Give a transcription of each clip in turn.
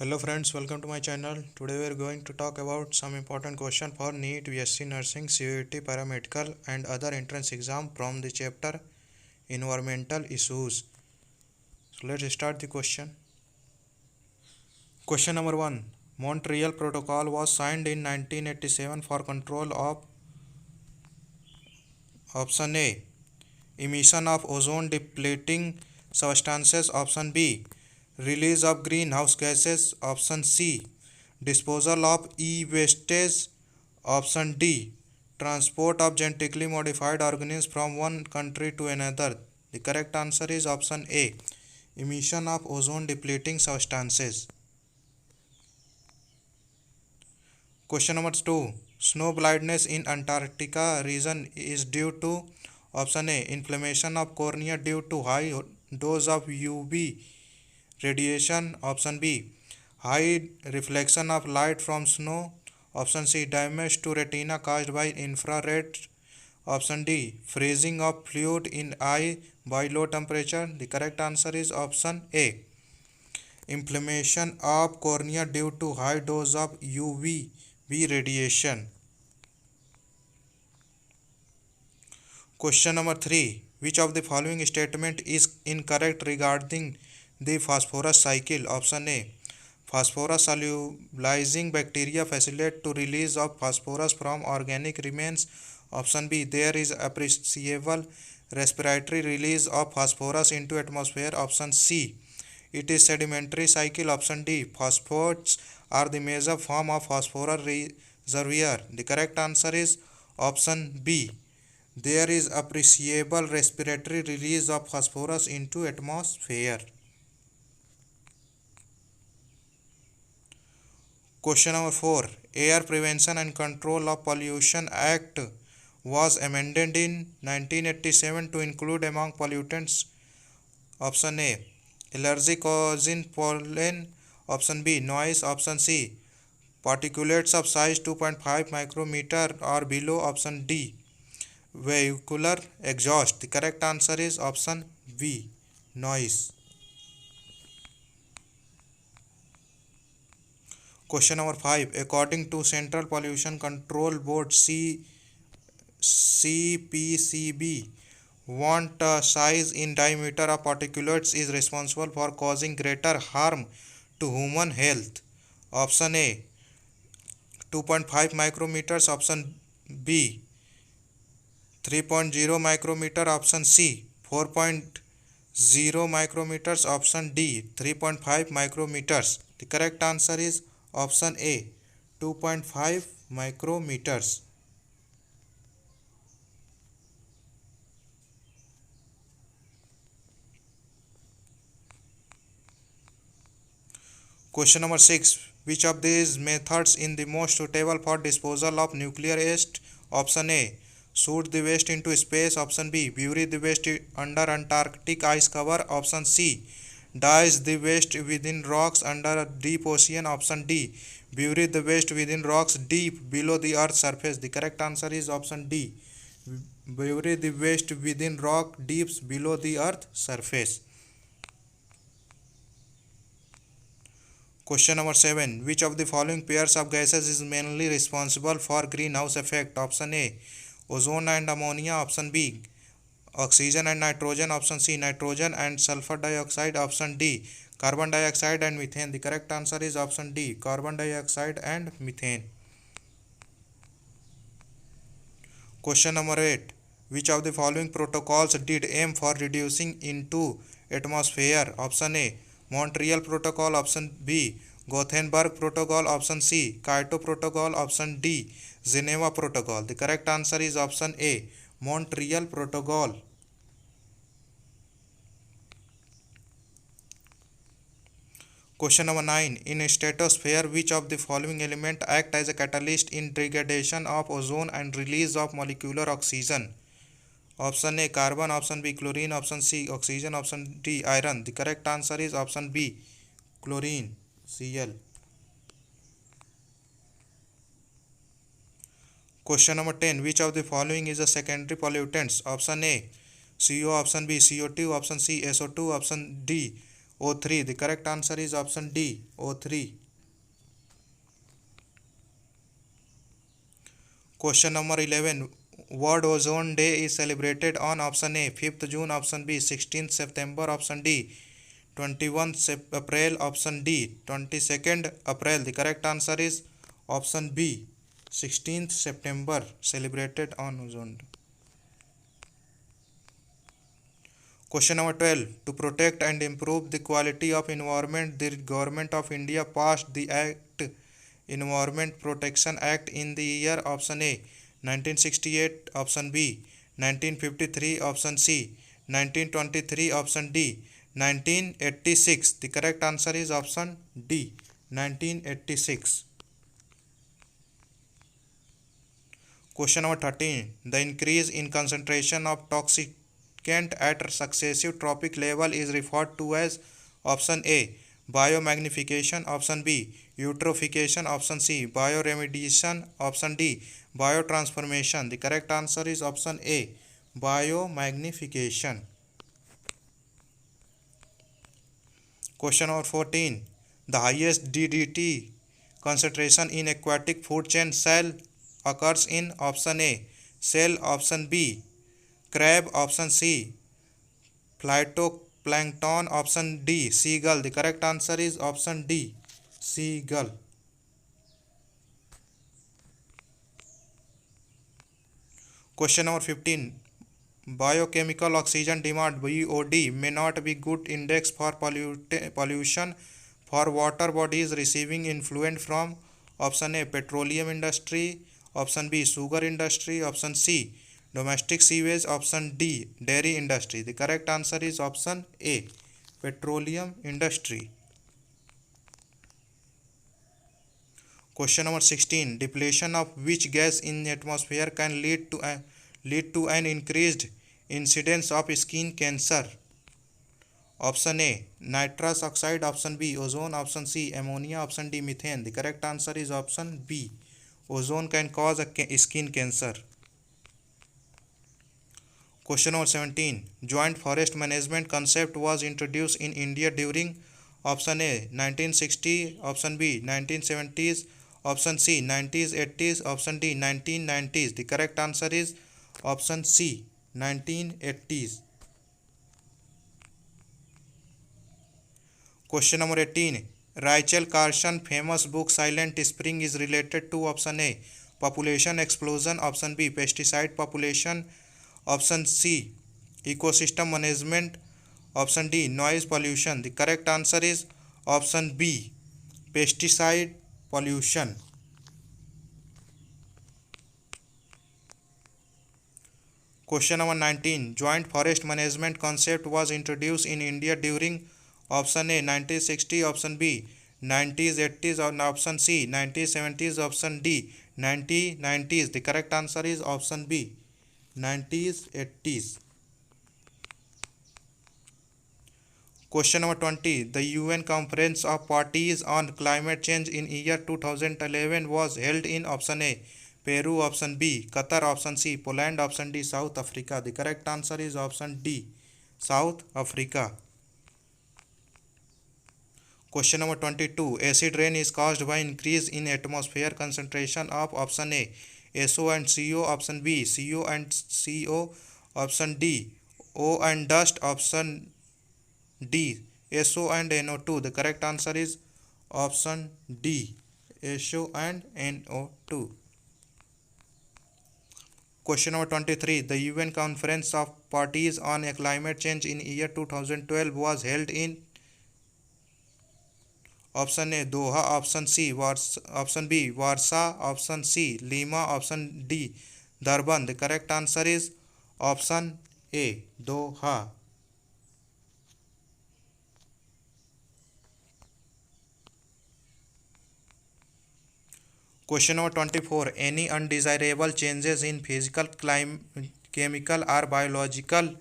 Hello friends, welcome to my channel. Today we are going to talk about some important question for NEET, BSc Nursing, CUET, Paramedical and other entrance exam from the chapter Environmental Issues. So let's start the question. Question number 1. Montreal Protocol was signed in 1987 for control of option A. Emission of ozone depleting substances, option B. Release of greenhouse gases, option C. Disposal of e-wastage, option D. Transport of genetically modified organisms from one country to another. The correct answer is option A. Emission of ozone depleting substances. Question number 2. Snow blindness in Antarctica region is due to option A. Inflammation of cornea due to high dose of UV radiation, option B. High reflection of light from snow, option C. Damage to retina caused by infrared, option D. Freezing of fluid in eye by low temperature. The correct answer is option A. Inflammation of cornea due to high dose of UVB radiation. Question number 3. Which of the following statement is incorrect regarding the phosphorus cycle? Option A. Phosphorus solubilizing bacteria facilitate to release of phosphorus from organic remains. Option B. There is appreciable respiratory release of phosphorus into atmosphere. Option C. It is sedimentary cycle. Option D. Phosphates are the major form of phosphorus reservoir. The correct answer is option B. There is appreciable respiratory release of phosphorus into atmosphere. Question number 4. Air Prevention and Control of Pollution Act was amended in 1987 to include among pollutants option A. Allergy causing pollen, option B. Noise, option C. Particulates of size 2.5 micrometer or below, option D. Vehicular exhaust. The correct answer is option B. Noise. Question number 5. According to Central Pollution Control Board CPCB, what size in diameter of particulates is responsible for causing greater harm to human health? Option A. 2.5 micrometers, option B. 3.0 micrometer, option C. 4.0 micrometers, option D. 3.5 micrometers. The correct answer is option A. 2.5 micrometers. Question number 6. Which of these methods is the most suitable for disposal of nuclear waste? Option A. Shoot the waste into space. Option B. Bury the waste under Antarctic ice cover. Option C. Dice the waste within rocks under a deep ocean. Option D. Bury the waste within rocks deep below the earth's surface. The correct answer is option D. Bury the waste within rock deep below the earth's surface. Question number 7. Which of the following pairs of gases is mainly responsible for greenhouse effect? Option A. Ozone and ammonia. Option B. Oxygen and nitrogen. Option C. Nitrogen and sulfur dioxide. Option D. Carbon dioxide and methane. The correct answer is option D. Carbon dioxide and methane. Question number 8. Which of the following protocols did aim for reducing into atmosphere? Option A. Montreal Protocol. Option B. Gothenburg Protocol. Option C. Kyoto Protocol. Option D. Geneva Protocol. The correct answer is option A. Montreal Protocol. Question number 9. In stratosphere, which of the following element act as a catalyst in degradation of ozone and release of molecular oxygen? Option A. Carbon. Option B. Chlorine. Option C. Oxygen. Option D. Iron. The correct answer is option B. Chlorine. Cl. Question number 10. Which of the following is a secondary pollutants? Option A. CO. Option B. CO2. Option C. SO2. Option D. O3. The correct answer is option D, O3. Question number 11. World Ozone Day is celebrated on option A 5th June, option B 16th September, option D 21st April, option D 22nd April. The correct answer is option B 16th September celebrated on Ozone Day. Question number 12. To protect and improve the quality of environment, the Government of India passed the Environment Protection Act in the year option A 1968, option B 1953, option C 1923, option D 1986. The correct answer is option D 1986. Question number 13. The increase in concentration of toxicant at successive tropic level is referred to as option A biomagnification, option B eutrophication, option C bioremediation, option D biotransformation. The correct answer is option A biomagnification. Question number 14. The highest DDT concentration in aquatic food chain cell occurs in option A shell, option B crab, option C phytoplankton, option D seagull. The correct answer is option D seagull. Question number 15. Biochemical oxygen demand BOD may not be good index for pollution for water bodies receiving influent from option A petroleum industry, option B sugar industry, option C domestic sewage, option D dairy industry. The correct answer is option A petroleum industry. Question number 16. Depletion of which gas in atmosphere can lead to an increased incidence of skin cancer? Option A nitrous oxide, option B ozone, option C ammonia, option D methane. The correct answer is option B ozone can cause a skin cancer. Question number 17. Joint forest management concept was introduced in India during option A 1960, option B 1970s, option C 90s 80s, option D 1990s. The correct answer is option C 1980s. Question number 18. Rachel Carson famous book Silent Spring is related to option A population explosion, option B pesticide population, option C ecosystem management, option D noise pollution. The correct answer is option B pesticide pollution. Question number 19. Joint forest management concept was introduced in India during option A 1960, option B 90s 80s, or option C 90s 70s, option D 1990s. The correct answer is option B 90s 80s. Question number 20. The UN Conference of Parties on Climate Change in year 2011 was held in option A Peru, option B Qatar, option C Poland, option D South Africa. The correct answer is option D South Africa. Question number 22. Acid rain is caused by increase in atmosphere concentration of option A SO and CO, option B CO and CO, option D O and dust, option D SO and NO2. The correct answer is option D SO and NO2. Question number 23. The UN Conference of Parties on Climate Change in year 2012 was held in option A Doha, option C option B Warsaw, option C Lima, option D Durban. The correct answer is option A Doha. Question number 24. Any undesirable changes in physical, chemical or biological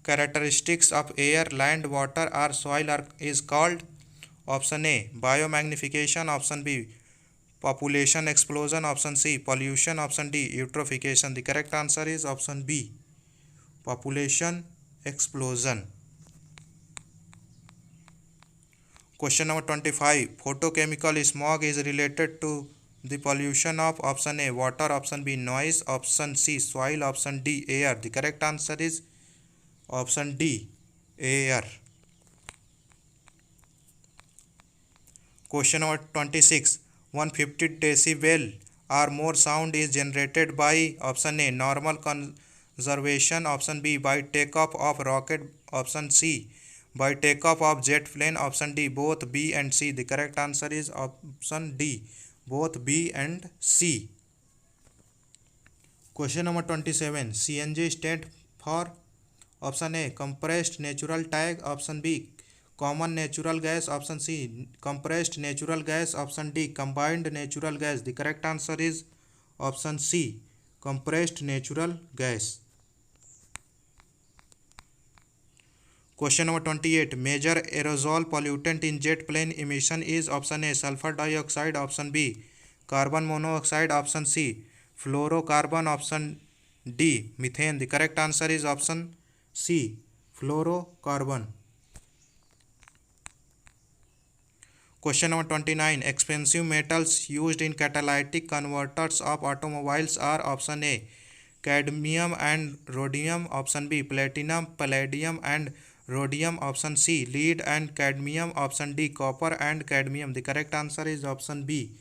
characteristics of air, land, water or soil is called option A biomagnification, option B population explosion, option C pollution, option D eutrophication. The correct answer is option B population explosion. Question number 25. Photochemical smog is related to the pollution of option A water, option B noise, option C soil, option D air. The correct answer is option D air. Question number 26. 150 decibel or more sound is generated by option A normal conservation, option B by takeoff of rocket, option C by takeoff of jet plane, option D both B and C. The correct answer is option D both B and C. Question number 27. CNG stand for option A compressed natural tag, option B common natural gas, option C compressed natural gas, option D combined natural gas. The correct answer is option C compressed natural gas. Question number 28. Major aerosol pollutant in jet plane emission is option A sulfur dioxide, option B carbon monoxide, option C fluorocarbon, option D methane. The correct answer is option C fluorocarbon. Question number 29. Expensive metals used in catalytic converters of automobiles are option A cadmium and rhodium, option B platinum, palladium and rhodium, option C lead and cadmium, option D copper and cadmium. The correct answer is option B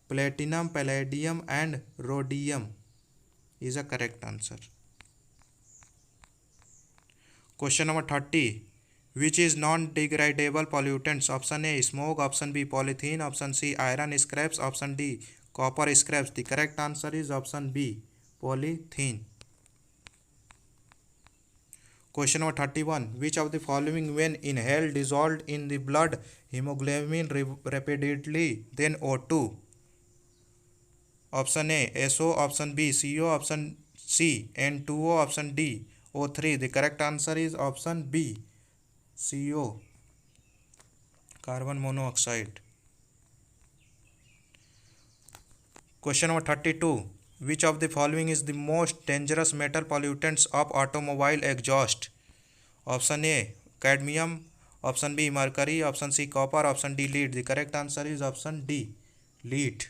platinum, palladium and rhodium is a correct answer. Question number 30. Which is non-degradable pollutants? Option A smoke, option B polythene, option C iron scraps, option D copper scraps. The correct answer is option B polythene. Question number 31. Which of the following when inhaled dissolved in the blood hemoglobin rapidly then O2? Option A SO, option B CO, option C N2O, option D O3. The correct answer is option B CO carbon monoxide. Question number 32. Which of the following is the most dangerous metal pollutants of automobile exhaust? Option A cadmium, option B mercury, option C copper, option D lead. The correct answer is option D lead.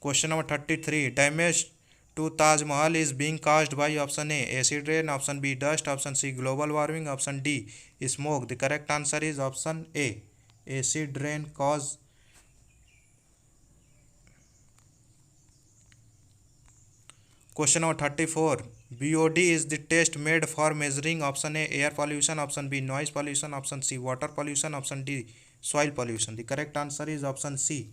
Question number 33. Damage to Taj Mahal is being caused by option A acid rain, option B dust, option C global warming, option D smoke. The correct answer is option A acid rain cause. Question number 34. BOD is the test made for measuring option A air pollution, option B noise pollution, option C water pollution, option D soil pollution. The correct answer is option C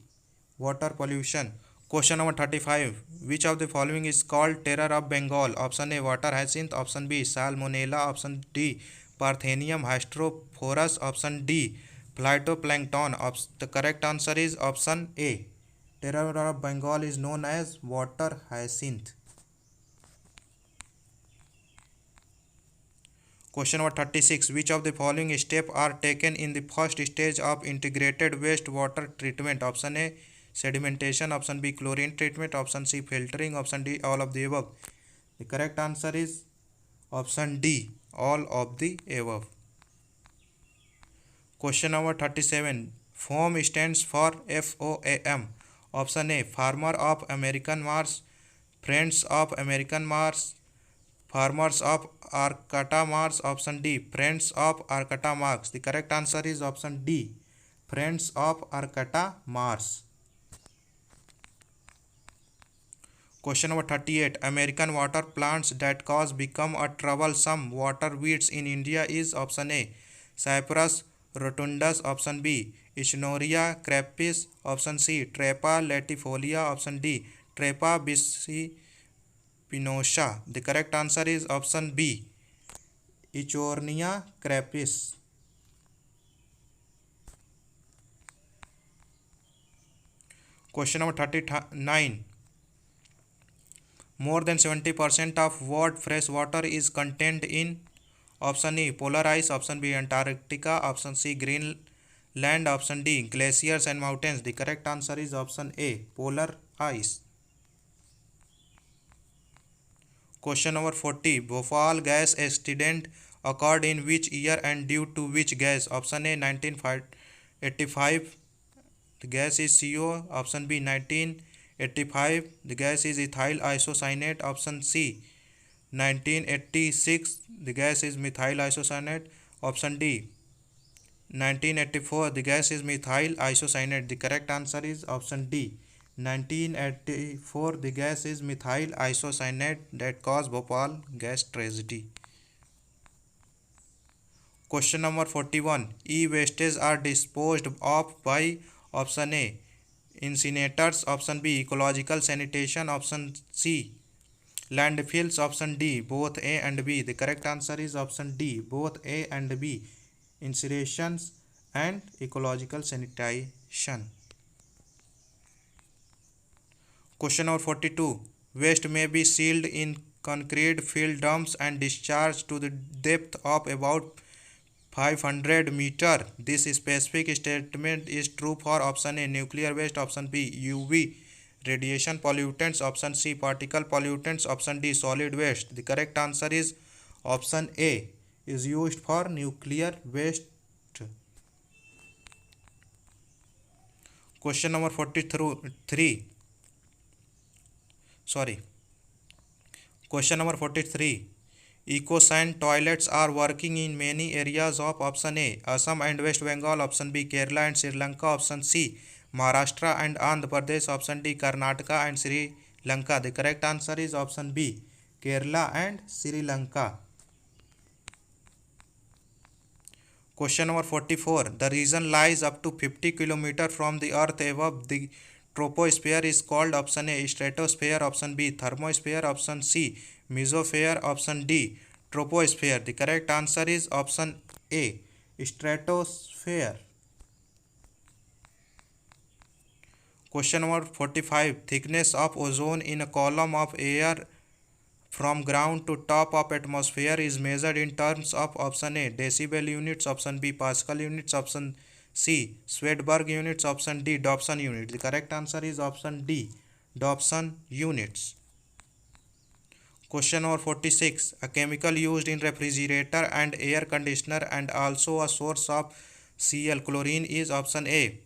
water pollution. Question number 35. Which of the following is called terror of Bengal? Option A water hyacinth, option B salmonella, option D Parthenium hystrophorus, option D phytoplankton. The correct answer is option A terror of Bengal is known as water hyacinth. Question number 36. Which of the following steps are taken in the first stage of integrated wastewater treatment? Option A sedimentation, option B chlorine treatment, option C filtering, option D all of the above. The correct answer is option D all of the above. Question number 37. FOAM stands for FOAM. Option A Farmer of American Mars, Friends of American Mars, Farmers of Arcata Mars, option D Friends of Arcata Mars. The correct answer is option D Friends of Arcata Mars. Question number 38. American water plants that cause become a troublesome water weeds in India is option A Cyperus rotundus, option B Ichnoria crapis, option C Trepa latifolia, option D Trepa bisipinosa. The correct answer is option B Ichnoria crapis. Question number 39. More than 70% of world fresh water is contained in option E polar ice, option B Antarctica, option C Greenland, option D glaciers and mountains. The correct answer is option A polar ice. Question number 40. Bhopal gas accident occurred in which year and due to which gas? Option A 1985, the gas is CO. Option B 1985, the gas is ethyl isocyanate. Option C 1986, the gas is methyl isocyanate. Option D 1984, the gas is methyl isocyanate. The correct answer is option D 1984, the gas is methyl isocyanate that caused Bhopal gas tragedy. Question number 41. E-wastes are disposed of by option A incinerators, option B ecological sanitation, option C landfills, option D both A and B. The correct answer is option D both A and B, incinerations and ecological sanitation. Question number 42. Waste may be sealed in concrete filled dumps and discharged to the depth of about 500 meter. This specific statement is true for option A nuclear waste, option B UV radiation pollutants, option C particle pollutants, option D solid waste. The correct answer is option A is used for nuclear waste. Question number 43. Question number 43. EcoSan toilets are working in many areas of option A Assam and West Bengal, option B Kerala and Sri Lanka, option C Maharashtra and Andhra Pradesh, option D Karnataka and Sri Lanka. The correct answer is option B Kerala and Sri Lanka. Question number 44. The region lies up to 50 km from the earth above the troposphere is called option A stratosphere, option B thermosphere, option C mesosphere, option D troposphere. The correct answer is option A stratosphere. Question number 45. Thickness of ozone in a column of air from ground to top of atmosphere is measured in terms of option A decibel units, option B Pascal units, option C Swedberg units, option D Dobson units. The correct answer is option D Dobson units. Question number 46. A chemical used in refrigerator and air conditioner and also a source of Cl chlorine is option A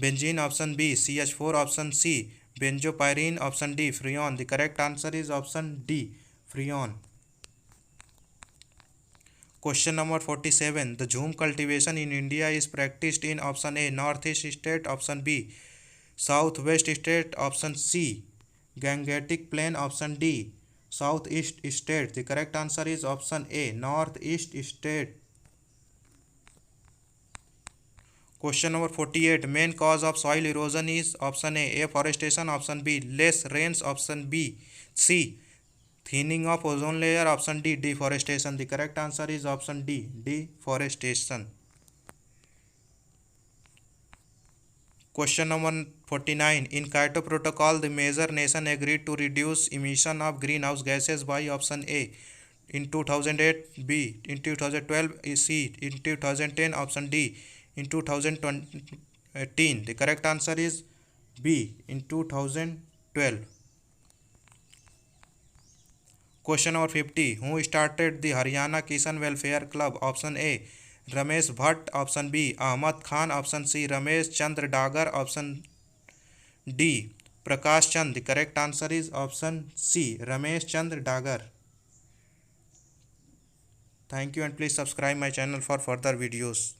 benzene, option B CH4, option C benzopyrene, option D freon. The correct answer is option D freon. Question number 47. The jhum cultivation in India is practiced in option A northeast state, option B southwest state, option C Gangetic plain, option D southeast state. The correct answer is option A northeast state. Question number 48. Main cause of soil erosion is option A afforestation, option B less rains, option B C thinning of ozone layer, option D deforestation. The correct answer is option D deforestation. Question number 49. In Kyoto Protocol, the major nation agreed to reduce emission of greenhouse gases by option A in 2008, B in 2012, C in 2010, option D in 2018. The correct answer is B in 2012. Question number 50. Who started the Haryana Kisan Welfare Club? Option A Ramesh Bhatt, option B Ahmad Khan, option C Ramesh Chandra Dagar, option D Prakash Chand. The correct answer is option C Ramesh Chandra Dagar. Thank you and please subscribe my channel for further videos.